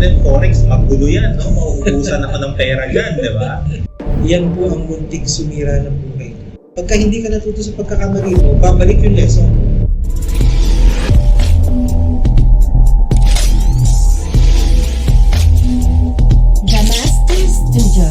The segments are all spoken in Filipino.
natin, Forex, magulo yan, no? Mauubusan ako ng pera dyan, di ba? Yan po ang munting sumira ng buhay. Pagka hindi ka natuto sa pagkakamali mo, babalik yung lesson. The Master Studio.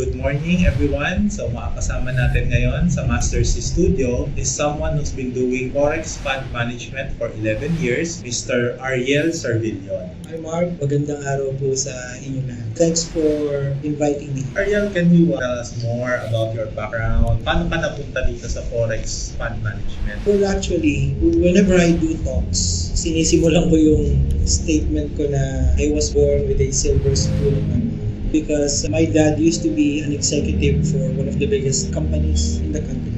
Good morning, everyone. So, makakasama natin ngayon sa Masters Studio is someone who's been doing Forex Fund Management for 11 years, Mr. Ariel Servillon. Hi Mark, magandang araw po sa inyo lahat. Thanks for inviting me. Ariel, can you tell us more about your background? Paano ka napunta dito sa Forex Fund Management? Well, actually, whenever I do talks, sinisimulan ko yung statement ko na I was born with a silver spoon because my dad used to be an executive for one of the biggest companies in the country.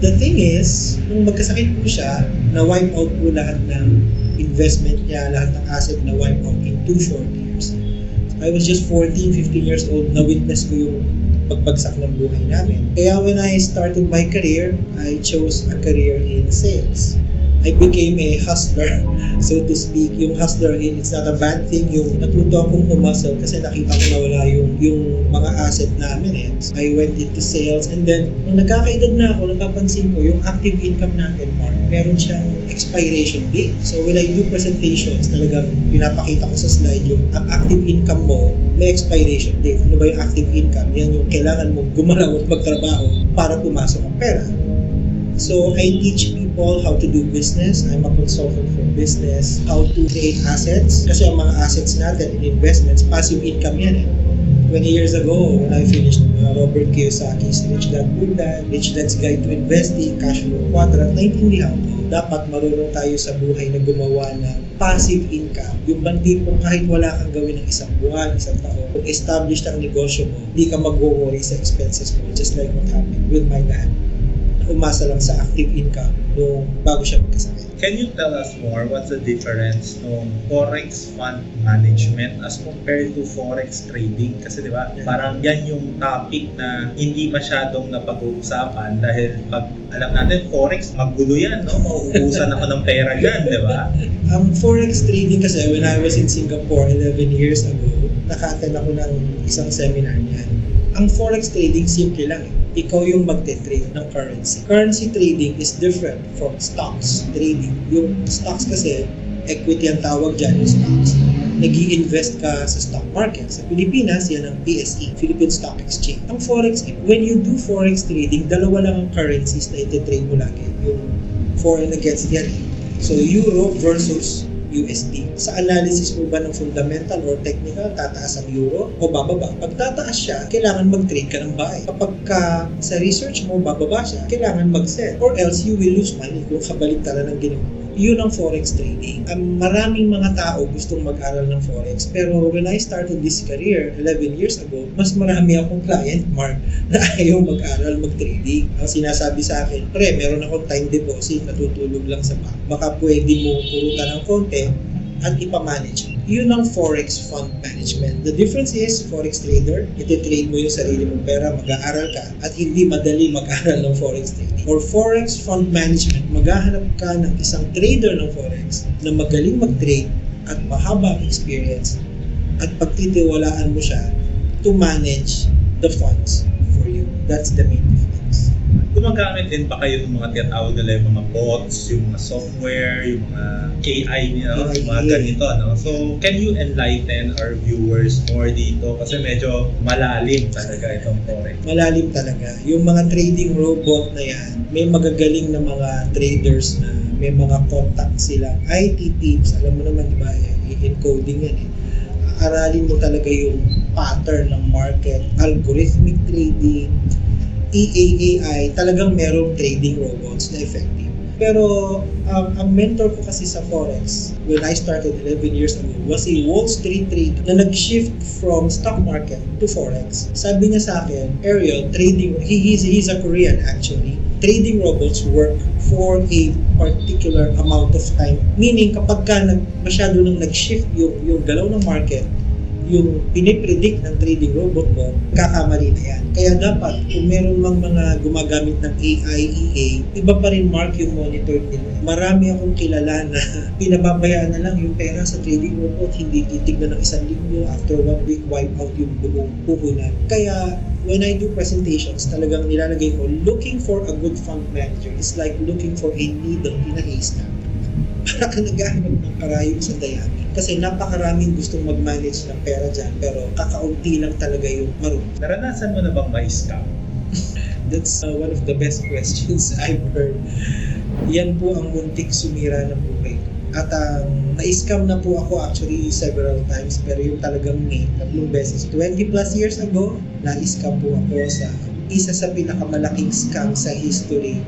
The thing is, nung magkasakit po siya, na-wipe out po lahat ng investment niya, lahat ng asset na-wipe out in 2 short years. I was just 14, 15 years old, na-witness ko yung pagbagsak ng buhay namin. Kaya when I started my career, I chose a career in sales. I became a hustler, so to speak. Yung hustler, it's not a bad thing. Yung natuto akong humustle kasi nakita ko na wala yung mga asset namin eh. So I went into sales and then nung nagkakaedad na ako, napapansin ko yung active income natin, Mark, meron siyang expiration date. So when I do presentations, talagang pinapakita ko sa slide yung ang active income mo, may expiration date. Ano ba yung active income? Yan yung kailangan mo gumalaw at magtrabaho para pumasok ang pera. So I teach people how to do business. I'm a consultant for business, how to create assets. Kasi ang mga assets natin in investments, passive income yan eh. 20 years ago, when I finished Robert Kiyosaki's Rich Dad Poor Dad, Rich Dad's Guide to Investing, Cash Flow Quadrant, naintindihan ko, dapat marunong tayo sa buhay na gumawa ng passive income. Yung bandi po kahit wala kang gawin ng isang buwan, isang taon, kung established ang negosyo mo, hindi ka mag-worry sa expenses mo, just like what happened with my dad. Umasa lang sa active income nung bago siya magkasakit. Can you tell us more what's the difference ng Forex Fund Management as compared to Forex Trading? Kasi di ba, parang yan yung topic na hindi masyadong napag-uusapan dahil pag alam natin, Forex, magulo yan, no? Mauubusan ako ng pera dyan, di ba? Ang Forex Trading kasi, when I was in Singapore 11 years ago, naka-attend ako ng isang seminar niyan. Ang Forex Trading, simple lang eh. Ikaw yung magte-trade ng currency. Currency trading is different from stocks trading. Yung stocks kasi, equity ang tawag dyan, yung stocks. Nag-i-invest ka sa stock market. Sa Pilipinas, yan ang PSE, Philippine Stock Exchange. Ang Forex, when you do Forex trading, dalawa lang ang currencies na iti-trade mo lagi. Yung foreign against yan. So, Euro versus USD. Sa analysis mo ba ng fundamental or technical, tataas ang euro o bababa? Pag tataas siya, kailangan mag-trade ka ng buy. Kapag sa research mo, bababa siya, kailangan mag-sell. Or else, you will lose money kung kabalik ka na ng ginawa. Yun ang Forex trading. Maraming mga tao gustong mag-aral ng Forex. Pero when I started this career 11 years ago, mas marami akong client, Mark, na ayaw mag-aral, mag-trading. Ang sinasabi sa akin, pre, meron akong time deposit, natutulog lang sa bank. Baka pwede mo purutan ng konti at ipamanage. Yun ang Forex Fund Management. The difference is, Forex trader, iti-trade mo yung sarili mong pera, mag-aaral ka, at hindi madali mag-aral ng Forex trading. For Forex Fund Management, maghahanap ka ng isang trader ng Forex na magaling mag-trade at mahaba ang experience at pagtitiwalaan mo siya to manage the funds for you. That's the main difference. Gumagamit din ba kayo ng mga tinatawag nila yung mga bots, yung mga software, yung mga AI niya, yung mga ganito, no? So, can you enlighten our viewers more dito? Kasi medyo malalim talaga itong Forex. Malalim talaga. Yung mga trading robot na yan, may magagaling na mga traders na may mga contact sila. IT teams, alam mo naman, di ba, encoding yan eh. Aralin mo talaga yung pattern ng market, algorithmic trading, EAAI, talagang merong trading robots na effective. Pero ang mentor ko kasi sa Forex, when I started 11 years ago, was a Wall Street trader na nag-shift from stock market to Forex. Sabi niya sa akin, Ariel, trading, he's a Korean actually, trading robots work for a particular amount of time. Meaning, kapag ka masyado nang nag-shift yung galaw ng market, yung pinipredict ng trading robot mo, kakamali na yan. Kaya dapat, kung meron mang mga gumagamit ng AI, EA, iba pa rin mark yung monitor nila. Marami akong kilala na pinababayaan na lang yung pera sa trading robot, hindi titignan ng 1 linggo, after 1 week, wipe out yung buong puhunan. Kaya, when I do presentations, talagang nilalagay ko, looking for a good fund manager is like looking for a needle in a haystack. Para ka naghahanap ng karayom sa dayami. Kasi napakaraming gustong mag-manage ng pera dyan, pero kakaunti lang talaga yung marunong. Naranasan mo na bang ma-scam? That's one of the best questions I've heard. Yan po ang muntik sumira ng buhay. At na-scam na po ako actually several times, pero yung talagang main, 3 beses. 20 plus years ago, na-scam po ako sa isa sa pinakamalaking scam sa history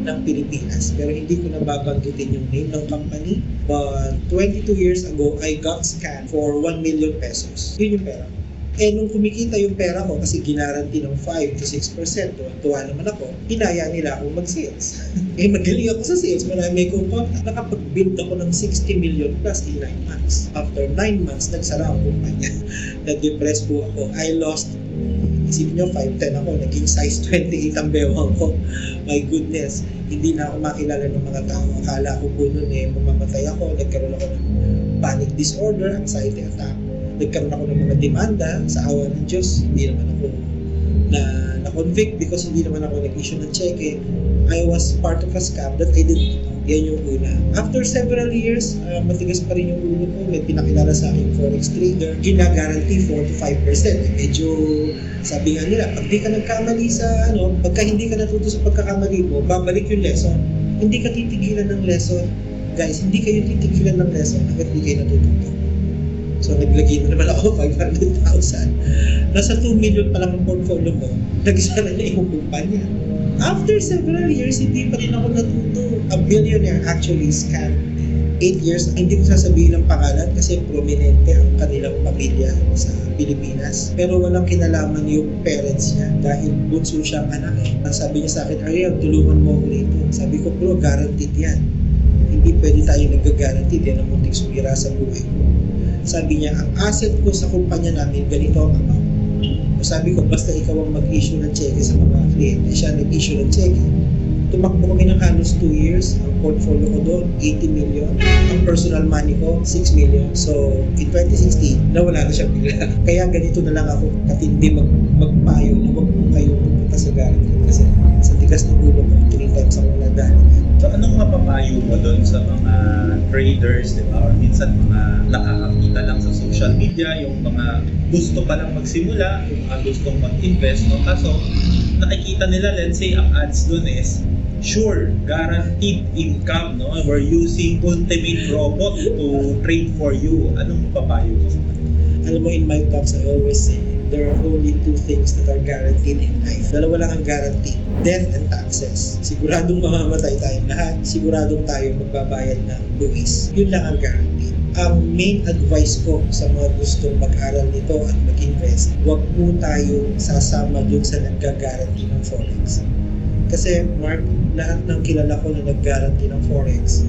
ng Pilipinas. Pero hindi ko na babanggitin yung name ng company. But 22 years ago, I got scammed for 1 million pesos. Yun yung pera ko. Eh, nung kumikita yung pera ko kasi ginaranti ng 5 to 6%, tuwa naman ako, hinaya nila akong mag-sales. Eh, magaling ako sa sales, marami akong contact. Nakapag-build ako ng 60 million plus in 9 months. After 9 months, nagsara ang kumpanya. Nag-depress po ako. I lost, isipin nyo, 5'10 ako, naging size 28 ang bewang ko. My goodness, hindi na ako makilala ng mga tao. Akala ko po nun mamamatay ako, nagkaroon ako ng panic disorder, anxiety attack. Nagkaroon ako ng mga demanda sa awa ng Diyos. Hindi naman ako na-convict because hindi naman ako nag-issue ng cheque. I was part of a scam that I didn't know. Yan yung una. After several years, matigas pa rin yung ulo ko. May pinakilala sa akin forex trader. Gina-guarantee 4 to 5%. Medyo sabi nga nila, pag di ka nagkamali sa pagka hindi ka natuto sa pagkakamali mo, babalik yung lesson. Hindi ka titigilan ng lesson. Guys, hindi kayo titigilan ng lesson hanggat hindi kayo natututo. So, naglagay na naman ako 500,000. Nasa 2 million pa lang ang portfolio mo, nagsara na yung kumpanya. After several years, hindi pa rin ako natuto. A billionaire actually scammed 8 years. Hindi ko sasabihin ang pangalan kasi prominente ang kanilang pamilya sa Pilipinas. Pero walang kinalaman yung parents niya dahil bunso siyang anak. Sabi niya sa akin, Ariel, tulungan mo ako rito. Sabi ko, bro, guaranteed yan. Hindi pwede tayo nag-guarantee. Yan ang muntik sumira sa buhay ko. Sabi niya, ang asset ko sa kumpanya namin, ganito ang amount. Sabi ko, basta ikaw ang mag-issue ng cheque sa mga kliyente, siya nag-issue ng cheque. Tumakbo kami ng halos 2 years. Ang portfolio ko doon, 80 million. Ang personal money ko, 6 million. So, in 2016, nawala na siya bigla. Kaya ganito na lang ako katindi magpayo na wag po kayo pupunta sa guarantee. Kasi sa tigas ng ulo ko, 3 times ako nadali. So, anong mapapayo mo doon sa mga traders, di ba? Or minsan mga nakakakita lang sa social media, yung mga gusto pa lang magsimula, yung mga gustong mag-invest, no? Kaso, nakikita nila, let's say, ang ads doon is, sure, guaranteed income, no? We're using ultimate robot to trade for you. Anong mapapayo mo sa kanila? Alam mo, in my talks, I always say, there are only 2 things that are guaranteed in life. Dalawa lang ang guaranteed, death and taxes. Siguradong mamamatay tayong lahat. Siguradong tayo magbabayad ng buwis. Yun lang ang guaranteed. Ang main advice ko sa mga gustong mag-aral nito at mag-invest, huwag po tayo sasama dun sa nag-guarantee ng Forex. Kasi Mark, lahat ng kilala ko na nag-guarantee ng Forex,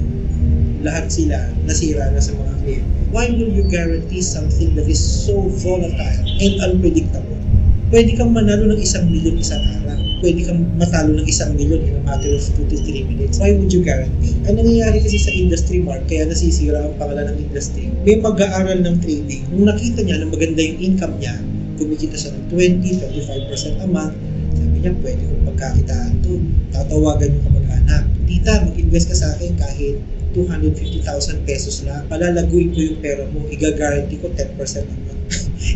lahat sila nasira na sa mga kliyente. Why will you guarantee something that is so volatile and unpredictable? Pwede kang manalo ng 1 million isang araw. Pwede kang matalo ng 1 million in a matter of 2 to 3 minutes. Why would you guarantee? Ang nangyayari kasi sa industry, Mark, kaya nasisira ang pangalan ng industry. May mag-aaral ng trading. Nung nakita niya na maganda yung income niya, kumikita siya ng 20-25% a month, sabi niya, pwede kong pagkakitaan ito. Tatawagan yung kamag-anak. Tita, mag-invest ka sa akin kahit 250,000 pesos lang. Palalaguin ko yung pera mo, i-guarantee ko 10% a month.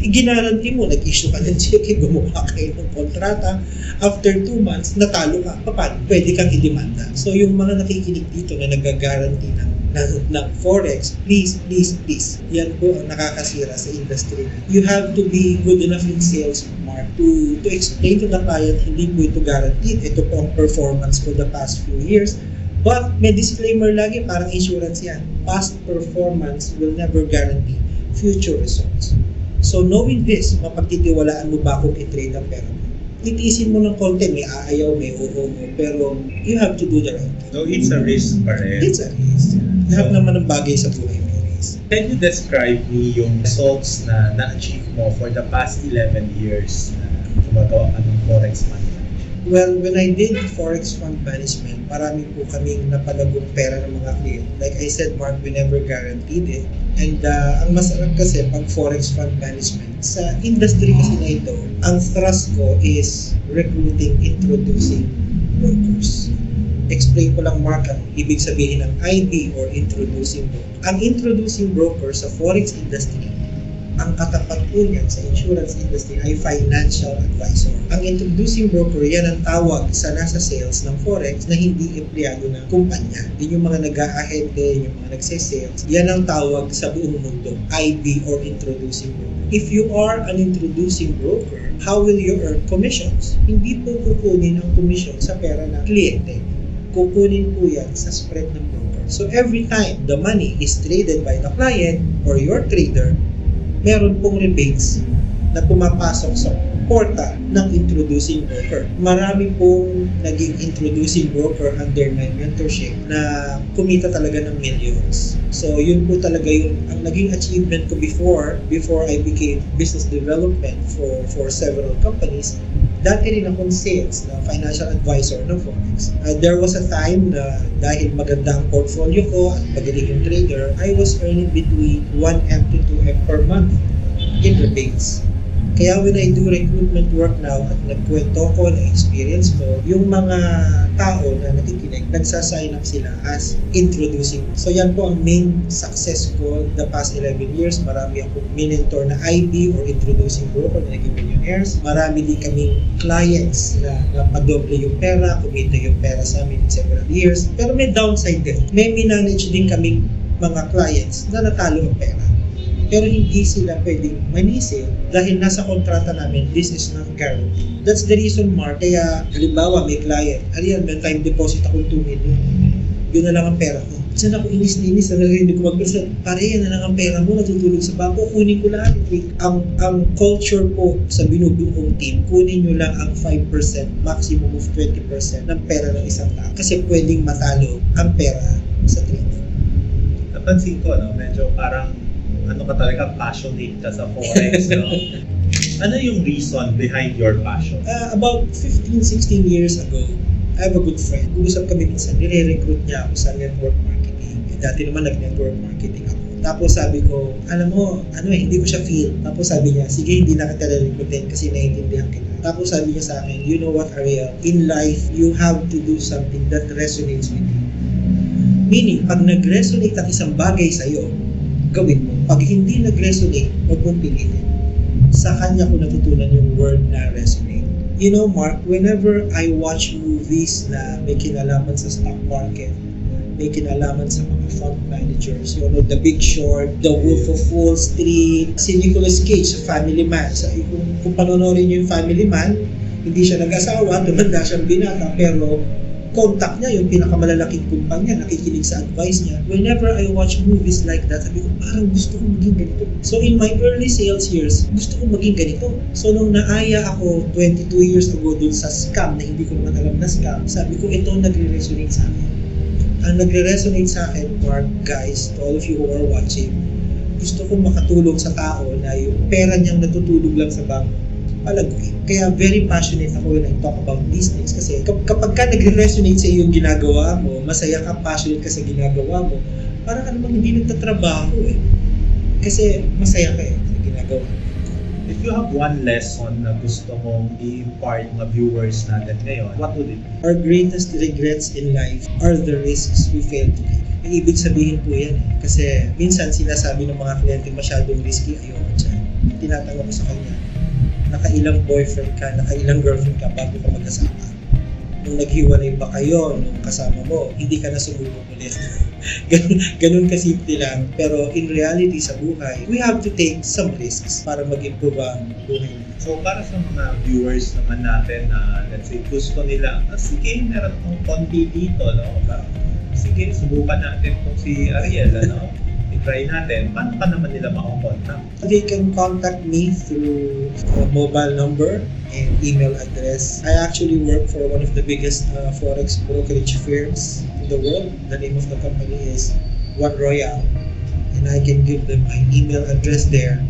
I-guarantee mo, nag-issue ka ng cheque, gumawa kayo ng kontrata. After 2 months, natalo ka. Paano? Pwede kang i-demanda. So yung mga nakikinig dito na nag-guarantee ng Forex, please. Yan po ang nakakasira sa industry. You have to be good enough in sales, Mark, to explain to the client, hindi po ito guaranteed. Ito po ang performance for the past few years. But may disclaimer lagi, parang insurance yan. Past performance will never guarantee future results. So knowing this, mapagtitiwalaan mo ba kung i-trade ang pera mo? Titiisin mo ng konti, may aayaw, may oo mo, pero you have to do the right thing. So, it's a risk pa rin. It's a risk. Lahat naman ng bagay sa buhay may risk. companies. Can you describe me yung results na na-achieve mo for the past 11 years na gumagawa ka ng Forex Fund Management? Well, when I did Forex Fund Management, marami po kaming napalagong pera ng mga client. Like I said, Mark, we never guaranteed it. And ang masarap kasi pag Forex Fund Management, sa industry kasi na ito, ang thrust ko is recruiting, introducing brokers. Explain ko lang, Mark, ang ibig sabihin ng IB or introducing broker. Ang introducing broker sa Forex industry, ang katapat po niyan sa insurance industry ay financial advisor. Ang introducing broker, yan ang tawag sa nasa sales ng Forex na hindi empleyado ng kumpanya. Yun yung mga nag-aahente, yung mga nagse-sales. Yan ang tawag sa buong mundo, IB or introducing broker. If you are an introducing broker, how will you earn commissions? Hindi po kukunin ang commission sa pera ng kliyente. Kukunin po yan sa spread ng broker. So every time the money is traded by the client or your trader, meron pong rebates na pumapasok sa porta ng introducing broker. Marami pong naging introducing broker under my mentorship na kumita talaga ng millions. So yun po talaga yung ang naging achievement ko before I became business development for several companies. Dati rin akong sales na financial advisor ng Forex. There was a time na dahil maganda ang portfolio ko at magaling yung trader, I was earning between 1M to 2M per month in rebates. Kaya when I do recruitment work now at nagkwento ko na experience ko, yung mga tao na nakikinig, nagsasign up sila as introducing. So yan po ang main success ko the past 11 years. Marami akong minentor na IB or introducing broker na naging millionaires. Marami din kaming clients na napadoble yung pera, kumita yung pera sa amin in several years. Pero may downside din. May minanage din kaming mga clients na natalo ang pera. Pero hindi sila pwedeng manisil dahil nasa kontrata namin, this is not guaranteed. That's the reason, Mark. Kaya, halimbawa, may client, Ariel, may time deposit akong 2 million. Yun na lang ang pera ko. Saan ako inis-inis na hindi ko mag-present? Pare, yan na lang ang pera mo, natutulog sa bako, kunin ko lahat. Ang culture po sa binubuo kong team, kunin nyo lang ang 5%, maximum of 20% ng pera ng isang tao. Kasi pwedeng matalo ang pera sa trade. Napansin ko, no, medyo parang ano ka talaga, passionate ka sa Forex, no? Ano yung reason behind your passion? About 15-16 years ago, I have a good friend. Usap kami minsan, nire-recruit niya ako sa network marketing. Dati naman nag-network marketing ako. Tapos sabi ko, alam mo, hindi ko siya feel. Tapos sabi niya, sige, hindi na kita re-recruitin kasi naiintindihan kita. Tapos sabi niya sa akin, you know what, Ariel? In life, you have to do something that resonates with you. Meaning, pag nag-resonate ang isang bagay sa'yo, gawin mo. Pag hindi nag-resonate, huwag mong pilitin. Sa kanya ko natutunan yung word na resonate. You know, Mark, whenever I watch movies na may kinalaman sa stock market, may kinalaman sa mga fund managers, you know, The Big Short, The Wolf of Wall Street, si Nicolas Cage sa Family Man. So, kung panonorin niyo yung Family Man, hindi siya nag-asawa, tumanda siyang binata, pero contact niya, yung pinakamalalaking kumpanya, nakikinig sa advice niya. Whenever I watch movies like that, sabi ko, parang gusto kong maging ganito. So in my early sales years, gusto kong maging ganito. So nung naaya ako 22 years ago dun sa scam na hindi ko naman alam na scam, sabi ko, ito nagre-resonate sa akin. Ang nagre-resonate sa akin, Mark, guys, to all of you who are watching, gusto kong makatulong sa tao na yung pera niyang natutulog lang sa bangko, palaguin. Kaya very passionate ako when I talk about these things kasi kapag ka nagre-resonate sa iyo yung ginagawa mo, masaya ka, passionate ka sa ginagawa mo, parang ka namang hindi nagtatrabaho eh. Kasi masaya ka sa ginagawa mo. If you have one lesson na gusto mong i-impart mga viewers natin ngayon, what would it be? Our greatest regrets in life are the risks we fail to take. May ibig sabihin po yan eh. Kasi minsan sinasabi ng mga kliyente masyadong risky, ayoko dyan. Tinatanong ko sa kanya, nakailang boyfriend ka, nakailang girlfriend ka bago ka mag-asawa. Nung naghiwalay ba kayo, nung kasama mo, hindi ka na sumubok ulit. Ganun kasimple lang. Pero in reality sa buhay, we have to take some risks para mag-improve ang buhay natin. So para sa mga viewers naman natin na let's say gusto nila, sige, meron akong konti dito, no? Sige, subukan natin kung si Ariel, ano? I-try natin, paano pa naman nila makakontact? They can contact me through a mobile number and email address. I actually work for one of the biggest forex brokerage firms in the world. The name of the company is One Royal. and I can give them my email address there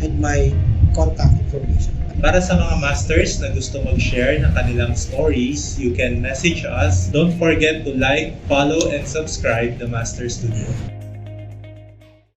and my contact information. Para sa mga masters na gusto mag-share ng kanilang stories, you can message us. Don't forget to like, follow, and subscribe the Master Studio.